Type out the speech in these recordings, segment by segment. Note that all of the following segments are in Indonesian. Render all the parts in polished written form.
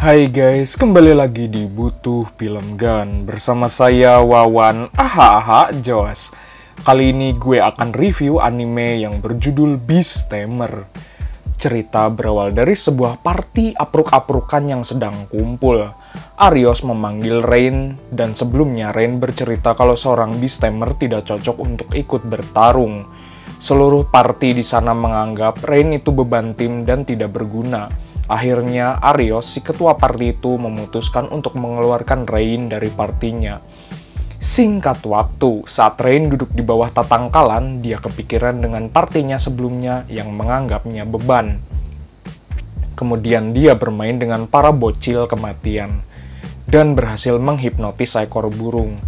Hai guys, kembali lagi di Butuh Film Gun bersama saya Wawan Jos. Kali ini gue akan review anime yang berjudul Beast Tamer. Cerita berawal dari sebuah party apruk-aprukan yang sedang kumpul. Arios memanggil Rain, dan sebelumnya Rain bercerita kalau seorang Beast Tamer tidak cocok untuk ikut bertarung. Seluruh party di sana menganggap Rain itu beban tim dan tidak berguna. Akhirnya Arios, si ketua party itu, memutuskan untuk mengeluarkan Rain dari partinya. Singkat waktu, saat Rain duduk di bawah tatangkalan, dia kepikiran dengan partinya sebelumnya yang menganggapnya beban. Kemudian dia bermain dengan para bocil kematian, dan berhasil menghipnotis seekor burung.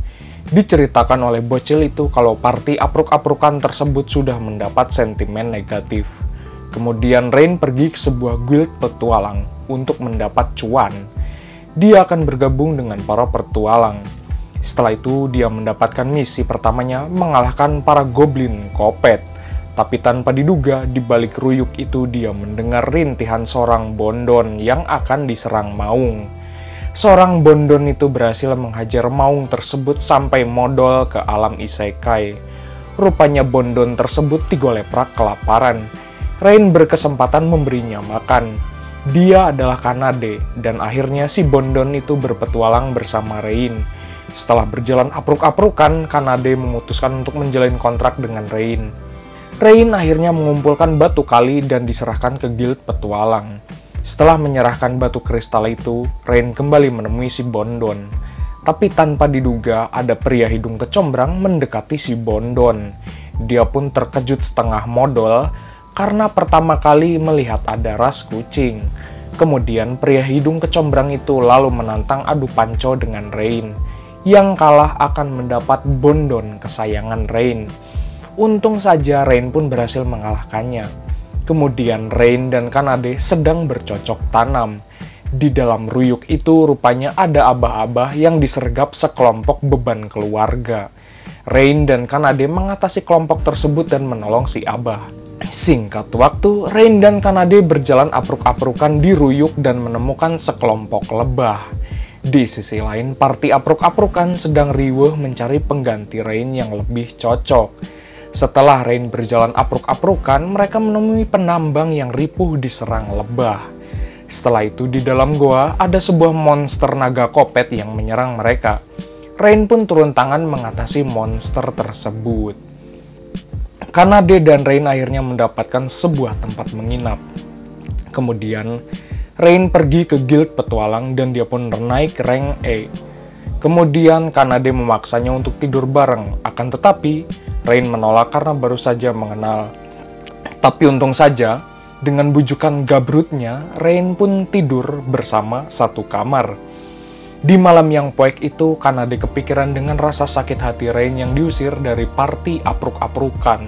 Diceritakan oleh bocil itu kalau party apruk-aprukan tersebut sudah mendapat sentimen negatif. Kemudian Rain pergi ke sebuah guild petualang untuk mendapat cuan. Dia akan bergabung dengan para petualang. Setelah itu dia mendapatkan misi pertamanya mengalahkan para goblin kopet. Tapi tanpa diduga, di balik ruyuk itu dia mendengar rintihan seorang bondon yang akan diserang maung. Seorang bondon itu berhasil menghajar maung tersebut sampai modal ke alam isekai. Rupanya bondon tersebut digoleprak kelaparan. Rain berkesempatan memberinya makan. Dia adalah Kanade, dan akhirnya si bondon itu berpetualang bersama Rain. Setelah berjalan apruk-aprukan, Kanade memutuskan untuk menjalin kontrak dengan Rain. Rain akhirnya mengumpulkan batu kali dan diserahkan ke guild petualang. Setelah menyerahkan batu kristal itu, Rain kembali menemui si bondon. Tapi tanpa diduga, ada pria hidung kecombrang mendekati si bondon. Dia pun terkejut setengah modal, karena pertama kali melihat ada ras kucing. Kemudian pria hidung kecombrang itu lalu menantang adu panco dengan Rain. Yang kalah akan mendapat bondon kesayangan Rain. Untung saja Rain pun berhasil mengalahkannya. Kemudian Rain dan Kanade sedang bercocok tanam. Di dalam ruyuk itu rupanya ada abah-abah yang disergap sekelompok beban keluarga. Rain dan Kanade mengatasi kelompok tersebut dan menolong si abah. Singkat waktu, Rain dan Kanade berjalan apruk-aprukan di ruyuk dan menemukan sekelompok lebah. Di sisi lain, party apruk-aprukan sedang riweuh mencari pengganti Rain yang lebih cocok. Setelah Rain berjalan apruk-aprukan, mereka menemui penambang yang ripuh diserang lebah. Setelah itu, di dalam goa ada sebuah monster naga kopet yang menyerang mereka. Rain pun turun tangan mengatasi monster tersebut. Kanade dan Rain akhirnya mendapatkan sebuah tempat menginap. Kemudian, Rain pergi ke guild petualang dan dia pun naik rank E. Kemudian, Kanade memaksanya untuk tidur bareng. Akan tetapi, Rain menolak karena baru saja mengenal. Tapi untung saja, dengan bujukan gabrutnya, Rain pun tidur bersama satu kamar. Di malam yang poek itu, Kanade kepikiran dengan rasa sakit hati Rain yang diusir dari party apruk-aprukan.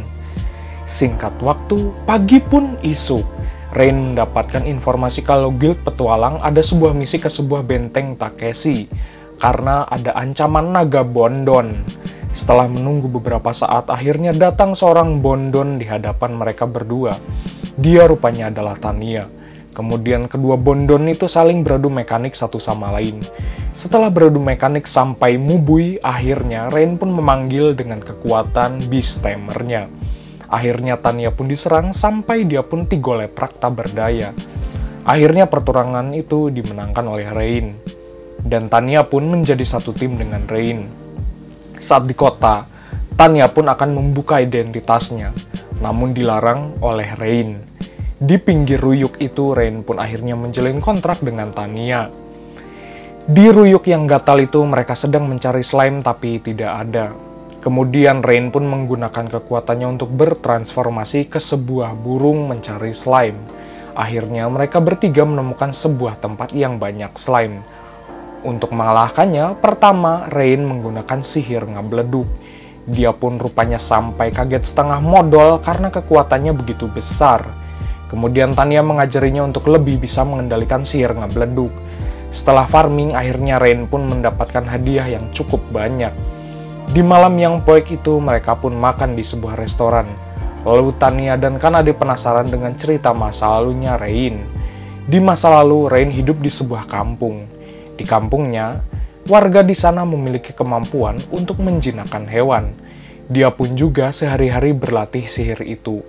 Singkat waktu, pagi pun isu. Rain mendapatkan informasi kalau guild petualang ada sebuah misi ke sebuah benteng Takeshi, karena ada ancaman naga bondon. Setelah menunggu beberapa saat, akhirnya datang seorang bondon di hadapan mereka berdua. Dia rupanya adalah Tania. Kemudian kedua bondon itu saling beradu mekanik satu sama lain. Setelah beradu mekanik sampai mubui, akhirnya Rain pun memanggil dengan kekuatan Beast Tamer-nya. Akhirnya Tania pun diserang sampai dia pun digoleprak tak berdaya. Akhirnya pertarungan itu dimenangkan oleh Rain. Dan Tania pun menjadi satu tim dengan Rain. Saat di kota, Tania pun akan membuka identitasnya, namun dilarang oleh Rain. Di pinggir ruyuk itu, Rain pun akhirnya menjalin kontrak dengan Tania. Di ruyuk yang gatal itu, mereka sedang mencari slime tapi tidak ada. Kemudian Rain pun menggunakan kekuatannya untuk bertransformasi ke sebuah burung mencari slime. Akhirnya mereka bertiga menemukan sebuah tempat yang banyak slime. Untuk mengalahkannya, pertama Rain menggunakan sihir ngebleduk. Dia pun rupanya sampai kaget setengah modal karena kekuatannya begitu besar. Kemudian Tania mengajarinya untuk lebih bisa mengendalikan sihir ngebleduk. Setelah farming, akhirnya Rain pun mendapatkan hadiah yang cukup banyak. Di malam yang poek itu, mereka pun makan di sebuah restoran. Lalu Tania dan Kanade penasaran dengan cerita masa lalunya Rain. Di masa lalu, Rain hidup di sebuah kampung. Di kampungnya, warga di sana memiliki kemampuan untuk menjinakkan hewan. Dia pun juga sehari-hari berlatih sihir itu.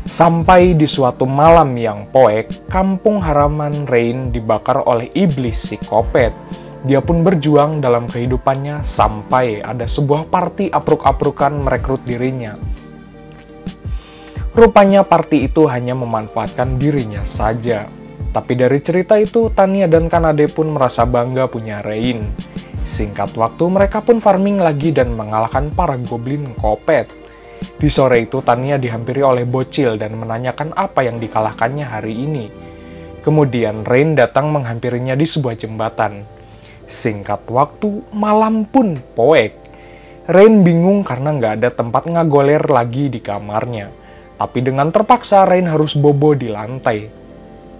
Sampai di suatu malam yang poek, kampung halaman Rain dibakar oleh iblis psikopat. Dia pun berjuang dalam kehidupannya sampai ada sebuah party apruk-aprukan merekrut dirinya. Rupanya party itu hanya memanfaatkan dirinya saja. Tapi dari cerita itu, Tanya dan Kanade pun merasa bangga punya Rain. Singkat waktu, mereka pun farming lagi dan mengalahkan para goblin kopet. Di sore itu, Tanya dihampiri oleh bocil dan menanyakan apa yang dikalahkannya hari ini. Kemudian, Rain datang menghampirinya di sebuah jembatan. Singkat waktu, malam pun poek. Rain bingung karena nggak ada tempat ngagoler lagi di kamarnya. Tapi dengan terpaksa, Rain harus bobo di lantai.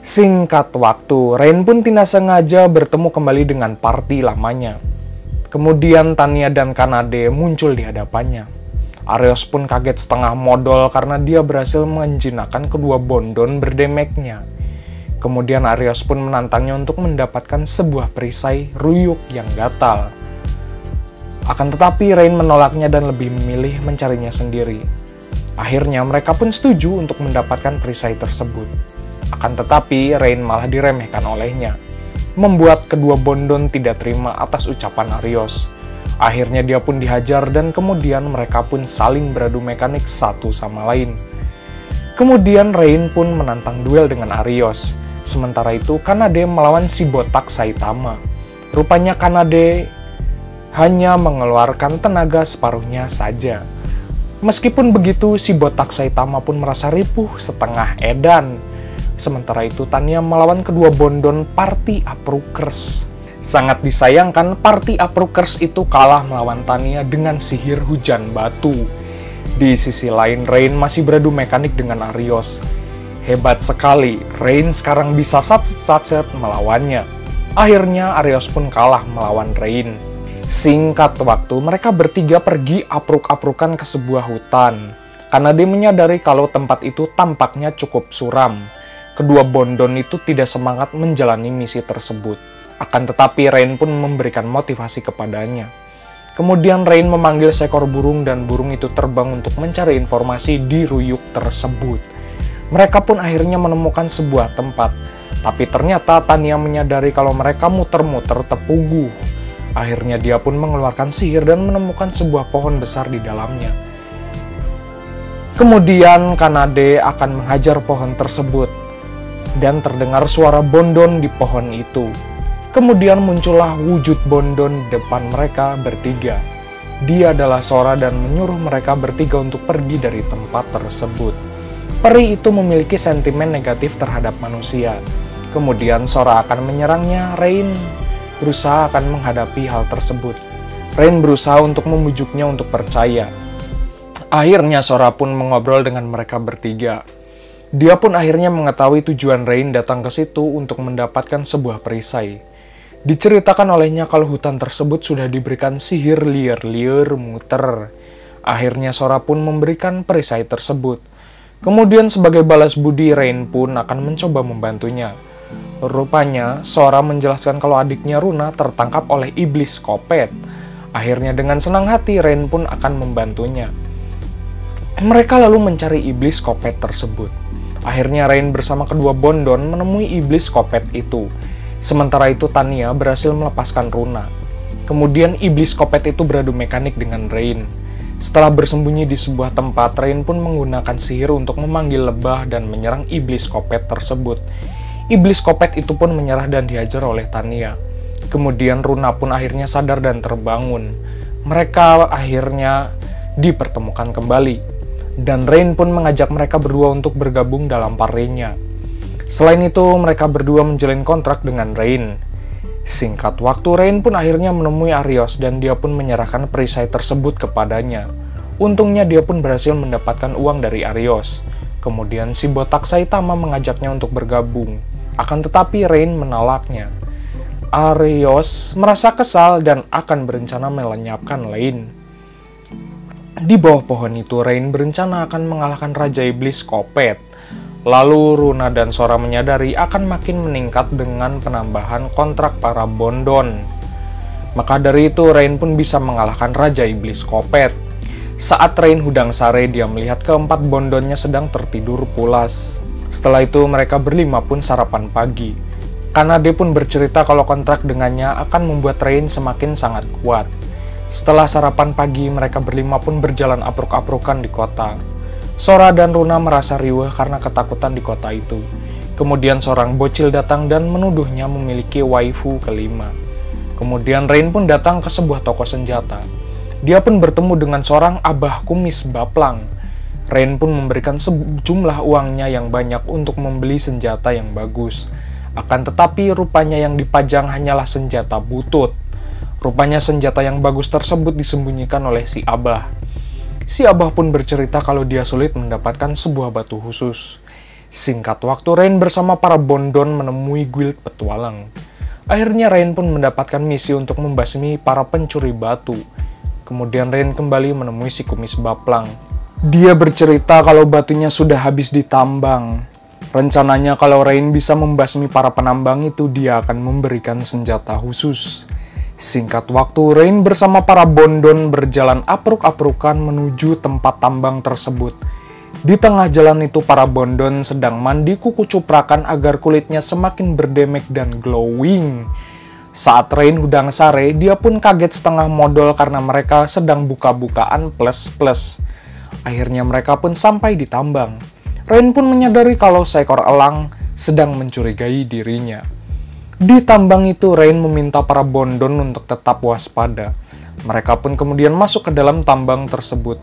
Singkat waktu, Rain pun tidak sengaja bertemu kembali dengan party lamanya. Kemudian Tanya dan Kanade muncul di hadapannya. Arios pun kaget setengah modal karena dia berhasil menjinakkan kedua bondon berdemeknya. Kemudian Arios pun menantangnya untuk mendapatkan sebuah perisai ruyuk yang gatal. Akan tetapi Rain menolaknya dan lebih memilih mencarinya sendiri. Akhirnya mereka pun setuju untuk mendapatkan perisai tersebut. Akan tetapi Rain malah diremehkan olehnya, membuat kedua bondon tidak terima atas ucapan Arios. Akhirnya dia pun dihajar dan kemudian mereka pun saling beradu mekanik satu sama lain. Kemudian Rain pun menantang duel dengan Arios. Sementara itu Kanade melawan si botak Saitama. Rupanya Kanade hanya mengeluarkan tenaga separuhnya saja. Meskipun begitu, si botak Saitama pun merasa ripuh setengah edan. Sementara itu, Tanya melawan kedua bondon Party Aprukers. Sangat disayangkan, Party Aprukers itu kalah melawan Tanya dengan sihir hujan batu. Di sisi lain, Rain masih beradu mekanik dengan Arios. Hebat sekali, Rain sekarang bisa satset melawannya. Akhirnya, Arios pun kalah melawan Rain. Singkat waktu, mereka bertiga pergi apruk-aprukan ke sebuah hutan. Kanade menyadari kalau tempat itu tampaknya cukup suram. Kedua bondon itu tidak semangat menjalani misi tersebut. Akan tetapi Rain pun memberikan motivasi kepadanya. Kemudian Rain memanggil seekor burung dan burung itu terbang untuk mencari informasi di ruyuk tersebut. Mereka pun akhirnya menemukan sebuah tempat. Tapi ternyata Tanya menyadari kalau mereka muter-muter tepuguh. Akhirnya dia pun mengeluarkan sihir dan menemukan sebuah pohon besar di dalamnya. Kemudian Kanade akan menghajar pohon tersebut. Dan terdengar suara bondon di pohon itu. Kemudian muncullah wujud bondon di depan mereka bertiga. Dia adalah Sora dan menyuruh mereka bertiga untuk pergi dari tempat tersebut. Peri itu memiliki sentimen negatif terhadap manusia. Kemudian Sora akan menyerangnya. Rain berusaha akan menghadapi hal tersebut. Rain berusaha untuk membujuknya untuk percaya. Akhirnya Sora pun mengobrol dengan mereka bertiga. Dia pun akhirnya mengetahui tujuan Rain datang ke situ untuk mendapatkan sebuah perisai. Diceritakan olehnya kalau hutan tersebut sudah diberikan sihir liar-liar muter. Akhirnya Sora pun memberikan perisai tersebut. Kemudian sebagai balas budi, Rain pun akan mencoba membantunya. Rupanya, Sora menjelaskan kalau adiknya Runa tertangkap oleh iblis kopet. Akhirnya dengan senang hati, Rain pun akan membantunya. Mereka lalu mencari iblis kopet tersebut. Akhirnya Rain bersama kedua bondon menemui iblis kopet itu. Sementara itu Tanya berhasil melepaskan Runa. Kemudian iblis kopet itu beradu mekanik dengan Rain. Setelah bersembunyi di sebuah tempat, Rain pun menggunakan sihir untuk memanggil lebah dan menyerang iblis kopet tersebut. Iblis kopet itu pun menyerah dan dihajar oleh Tanya. Kemudian Runa pun akhirnya sadar dan terbangun. Mereka akhirnya dipertemukan kembali. Dan Rain pun mengajak mereka berdua untuk bergabung dalam partynya. Selain itu, mereka berdua menjalin kontrak dengan Rain. Singkat waktu, Rain pun akhirnya menemui Arios dan dia pun menyerahkan perisai tersebut kepadanya. Untungnya dia pun berhasil mendapatkan uang dari Arios. Kemudian si botak Saitama mengajaknya untuk bergabung. Akan tetapi Rain menolaknya. Arios merasa kesal dan akan berencana melenyapkan Rain. Di bawah pohon itu, Rain berencana akan mengalahkan Raja Iblis Kopet. Lalu Runa dan Sora menyadari akan makin meningkat dengan penambahan kontrak para Bondon. Maka dari itu Rain pun bisa mengalahkan Raja Iblis Kopet. Saat Rain Hudang Sare, dia melihat keempat Bondonnya sedang tertidur pulas. Setelah itu mereka berlima pun sarapan pagi. Kanade pun bercerita kalau kontrak dengannya akan membuat Rain semakin sangat kuat. Setelah sarapan pagi, mereka berlima pun berjalan apruk-aprukan di kota. Sora dan Runa merasa riweh karena ketakutan di kota itu. Kemudian seorang bocil datang dan menuduhnya memiliki waifu kelima. Kemudian Rain pun datang ke sebuah toko senjata. Dia pun bertemu dengan seorang abah kumis baplang. Rain pun memberikan sejumlah uangnya yang banyak untuk membeli senjata yang bagus. Akan tetapi rupanya yang dipajang hanyalah senjata butut. Rupanya senjata yang bagus tersebut disembunyikan oleh si abah. Si abah pun bercerita kalau dia sulit mendapatkan sebuah batu khusus. Singkat waktu, Rain bersama para Bondon menemui guild petualang. Akhirnya Rain pun mendapatkan misi untuk membasmi para pencuri batu. Kemudian Rain kembali menemui si kumis baplang. Dia bercerita kalau batunya sudah habis ditambang. Rencananya kalau Rain bisa membasmi para penambang itu, dia akan memberikan senjata khusus. Singkat waktu, Rain bersama para Bondon berjalan apruk-aprukan menuju tempat tambang tersebut. Di tengah jalan itu, para Bondon sedang mandi kuku cuprakan agar kulitnya semakin berdemek dan glowing. Saat Rain Hudang Sare, dia pun kaget setengah modal karena mereka sedang buka-bukaan plus-plus. Akhirnya mereka pun sampai di tambang. Rain pun menyadari kalau seekor elang sedang mencurigai dirinya. Di tambang itu, Rain meminta para Bondon untuk tetap waspada. Mereka pun kemudian masuk ke dalam tambang tersebut.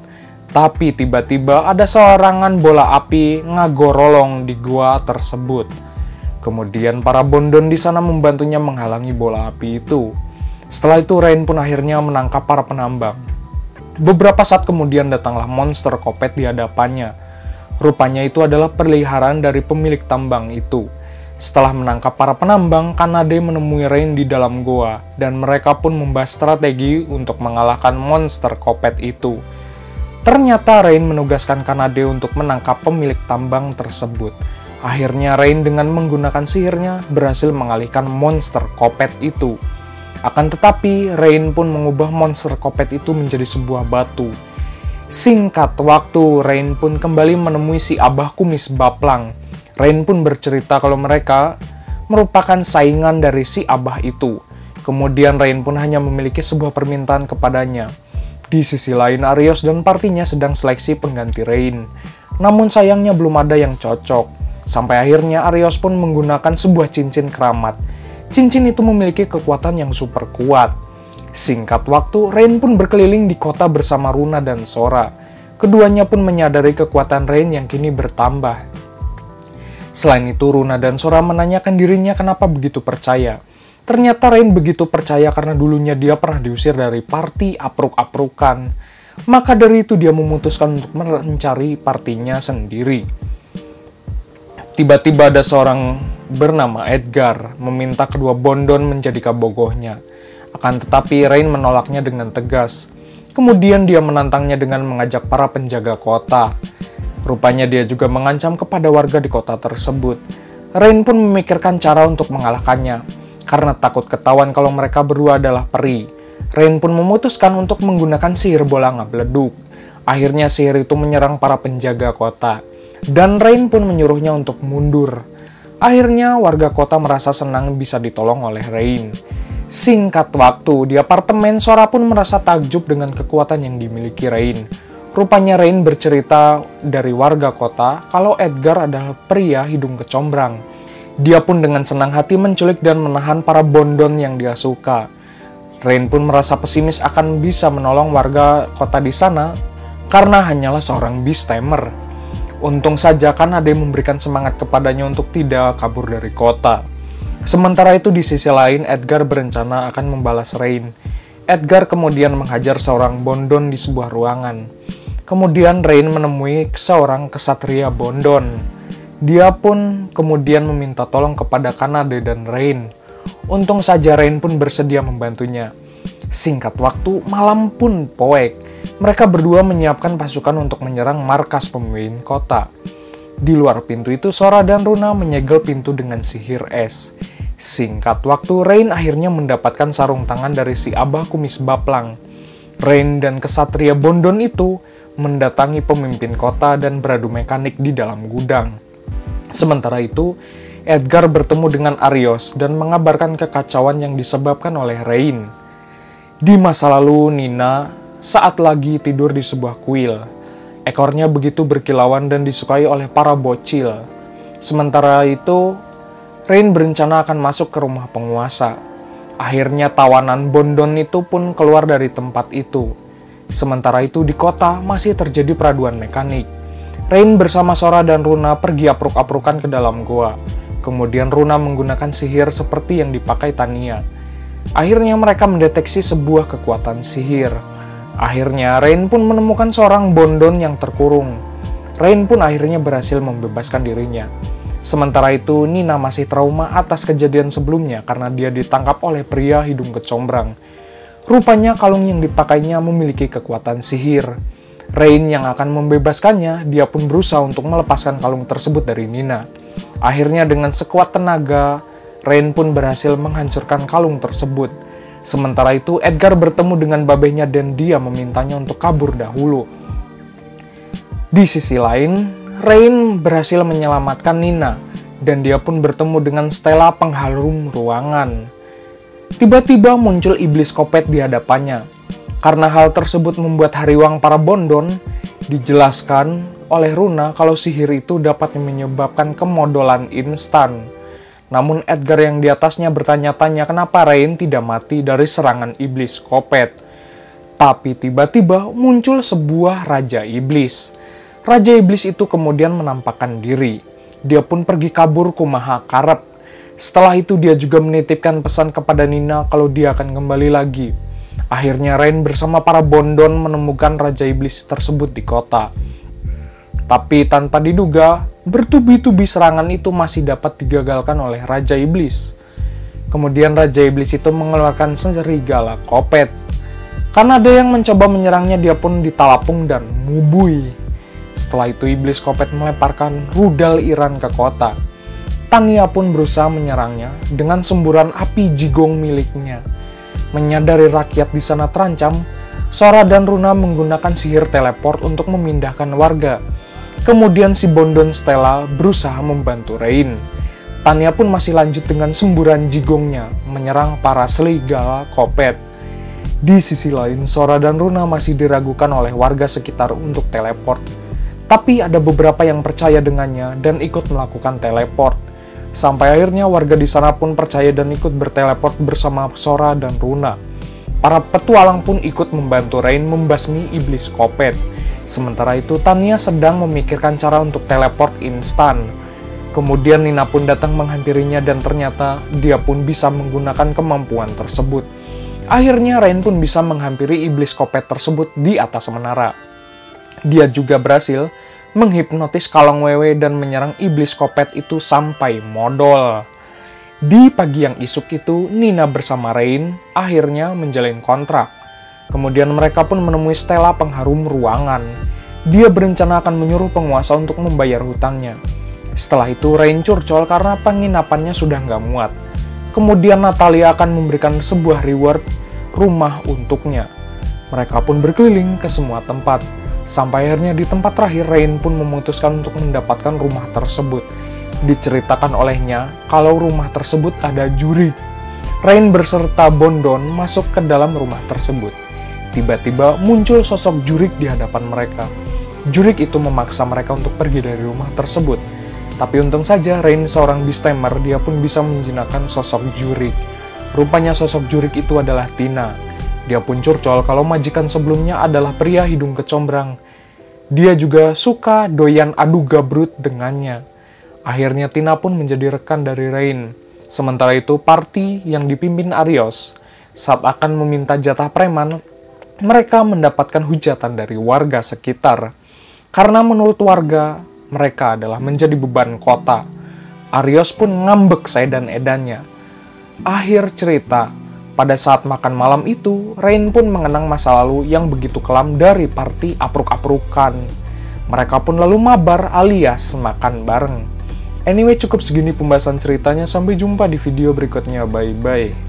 Tapi tiba-tiba ada serangan bola api ngagorolong di gua tersebut. Kemudian para Bondon di sana membantunya menghalangi bola api itu. Setelah itu Rain pun akhirnya menangkap para penambang. Beberapa saat kemudian datanglah monster Kopet di hadapannya. Rupanya itu adalah peliharaan dari pemilik tambang itu. Setelah menangkap para penambang, Kanade menemui Rain di dalam goa, dan mereka pun membahas strategi untuk mengalahkan monster Kopet itu. Ternyata Rain menugaskan Kanade untuk menangkap pemilik tambang tersebut. Akhirnya Rain dengan menggunakan sihirnya berhasil mengalihkan monster Kopet itu. Akan tetapi, Rain pun mengubah monster Kopet itu menjadi sebuah batu. Singkat waktu, Rain pun kembali menemui si abah kumis baplang. Rain pun bercerita kalau mereka merupakan saingan dari si abah itu. Kemudian Rain pun hanya memiliki sebuah permintaan kepadanya. Di sisi lain, Arios dan partinya sedang seleksi pengganti Rain. Namun sayangnya belum ada yang cocok. Sampai akhirnya Arios pun menggunakan sebuah cincin keramat. Cincin itu memiliki kekuatan yang super kuat. Singkat waktu, Rain pun berkeliling di kota bersama Runa dan Sora. Keduanya pun menyadari kekuatan Rain yang kini bertambah. Selain itu, Runa dan Sora menanyakan dirinya kenapa begitu percaya. Ternyata Rain begitu percaya karena dulunya dia pernah diusir dari party apruk-aprukan. Maka dari itu dia memutuskan untuk mencari partinya sendiri. Tiba-tiba ada seorang bernama Edgar meminta kedua Bondon menjadi kabogohnya. Akan tetapi Rain menolaknya dengan tegas. Kemudian dia menantangnya dengan mengajak para penjaga kota. Rupanya dia juga mengancam kepada warga di kota tersebut. Rain pun memikirkan cara untuk mengalahkannya. Karena takut ketahuan kalau mereka berdua adalah peri. Rain pun memutuskan untuk menggunakan sihir bola ngableduk. Akhirnya sihir itu menyerang para penjaga kota. Dan Rain pun menyuruhnya untuk mundur. Akhirnya warga kota merasa senang bisa ditolong oleh Rain. Singkat waktu, di apartemen Sora pun merasa takjub dengan kekuatan yang dimiliki Rain. Rupanya Rain bercerita dari warga kota kalau Edgar adalah pria hidung kecombrang. Dia pun dengan senang hati menculik dan menahan para Bondon yang dia suka. Rain pun merasa pesimis akan bisa menolong warga kota di sana karena hanyalah seorang beast-tamer. Untung saja kan ada yang memberikan semangat kepadanya untuk tidak kabur dari kota. Sementara itu di sisi lain, Edgar berencana akan membalas Rain. Edgar kemudian menghajar seorang Bondon di sebuah ruangan. Kemudian Rain menemui seorang kesatria Bondon. Dia pun kemudian meminta tolong kepada Kanade dan Rain. Untung saja Rain pun bersedia membantunya. Singkat waktu, malam pun poek. Mereka berdua menyiapkan pasukan untuk menyerang markas pemimpin kota. Di luar pintu itu, Sora dan Runa menyegel pintu dengan sihir es. Singkat waktu, Rain akhirnya mendapatkan sarung tangan dari si Abah Kumis Baplang. Rain dan kesatria Bondon itu mendatangi pemimpin kota dan beradu mekanik di dalam gudang. Sementara itu, Edgar bertemu dengan Arios dan mengabarkan kekacauan yang disebabkan oleh Rain. Di masa lalu, Nina saat lagi tidur di sebuah kuil. Ekornya begitu berkilauan dan disukai oleh para bocil. Sementara itu, Rain berencana akan masuk ke rumah penguasa. Akhirnya tawanan Bondon itu pun keluar dari tempat itu. Sementara itu di kota masih terjadi peraduan mekanik. Rain bersama Sora dan Runa pergi apruk-aprukan ke dalam goa. Kemudian Runa menggunakan sihir seperti yang dipakai Tania. Akhirnya mereka mendeteksi sebuah kekuatan sihir. Akhirnya Rain pun menemukan seorang Bondon yang terkurung. Rain pun akhirnya berhasil membebaskan dirinya. Sementara itu, Nina masih trauma atas kejadian sebelumnya karena dia ditangkap oleh pria hidung kecombrang. Rupanya kalung yang dipakainya memiliki kekuatan sihir. Rain yang akan membebaskannya, dia pun berusaha untuk melepaskan kalung tersebut dari Nina. Akhirnya dengan sekuat tenaga, Rain pun berhasil menghancurkan kalung tersebut. Sementara itu, Edgar bertemu dengan babehnya dan dia memintanya untuk kabur dahulu. Di sisi lain, Rain berhasil menyelamatkan Nina, dan dia pun bertemu dengan Stella pengharum ruangan. Tiba-tiba muncul iblis kopet di hadapannya. Karena hal tersebut membuat hariwang para Bondon, dijelaskan oleh Runa kalau sihir itu dapat menyebabkan kemodolan instan. Namun Edgar yang di atasnya bertanya-tanya kenapa Rain tidak mati dari serangan iblis kopet. Tapi tiba-tiba muncul sebuah Raja Iblis. Raja Iblis itu kemudian menampakkan diri. Dia pun pergi kabur ke Mahakarep. Setelah itu dia juga menitipkan pesan kepada Nina kalau dia akan kembali lagi. Akhirnya Rain bersama para Bondon menemukan Raja Iblis tersebut di kota. Tapi tanpa diduga, bertubi-tubi serangan itu masih dapat digagalkan oleh Raja Iblis. Kemudian Raja Iblis itu mengeluarkan serigala kopet. Karena ada yang mencoba menyerangnya, dia pun ditalapung dan mubui. Setelah itu Iblis kopet melemparkan rudal Iran ke kota. Tania pun berusaha menyerangnya dengan semburan api jigong miliknya. Menyadari rakyat di sana terancam, Sora dan Runa menggunakan sihir teleport untuk memindahkan warga. Kemudian si Bondon Stella berusaha membantu Rain. Tania pun masih lanjut dengan semburan jigongnya menyerang para serigala kopet. Di sisi lain, Sora dan Runa masih diragukan oleh warga sekitar untuk teleport. Tapi ada beberapa yang percaya dengannya dan ikut melakukan teleport. Sampai akhirnya warga di sana pun percaya dan ikut berteleport bersama Sora dan Runa. Para petualang pun ikut membantu Rain membasmi iblis kopet. Sementara itu, Tania sedang memikirkan cara untuk teleport instan. Kemudian Nina pun datang menghampirinya dan ternyata dia pun bisa menggunakan kemampuan tersebut. Akhirnya Rain pun bisa menghampiri iblis kopet tersebut di atas menara. Dia juga berhasil menghipnotis kalong wewe dan menyerang iblis kopet itu sampai modal. Di pagi yang isuk itu, Nina bersama Rain akhirnya menjalin kontrak. Kemudian mereka pun menemui Stella pengharum ruangan. Dia berencana akan menyuruh penguasa untuk membayar hutangnya. Setelah itu Rain curcol karena penginapannya sudah nggak muat. Kemudian Natalia akan memberikan sebuah reward rumah untuknya. Mereka pun berkeliling ke semua tempat. Sampai akhirnya di tempat terakhir Rain pun memutuskan untuk mendapatkan rumah tersebut. Diceritakan olehnya kalau rumah tersebut ada juri. Rain berserta Bondon masuk ke dalam rumah tersebut. Tiba-tiba muncul sosok Jurik di hadapan mereka. Jurik itu memaksa mereka untuk pergi dari rumah tersebut. Tapi untung saja Rain seorang Beastamer, dia pun bisa menjinakkan sosok Jurik. Rupanya sosok Jurik itu adalah Tina. Dia pun curcol kalau majikan sebelumnya adalah pria hidung kecombrang. Dia juga suka doyan adu gabrut dengannya. Akhirnya Tina pun menjadi rekan dari Rain. Sementara itu party yang dipimpin Arios saat akan meminta jatah preman, mereka mendapatkan hujatan dari warga sekitar. Karena menurut warga, mereka adalah menjadi beban kota. Arios pun ngambek saya dan edannya. Akhir cerita, pada saat makan malam itu, Rain pun mengenang masa lalu yang begitu kelam dari party apruk-aprukan. Mereka pun lalu mabar alias makan bareng. Anyway, cukup segini pembahasan ceritanya. Sampai jumpa di video berikutnya. Bye-bye.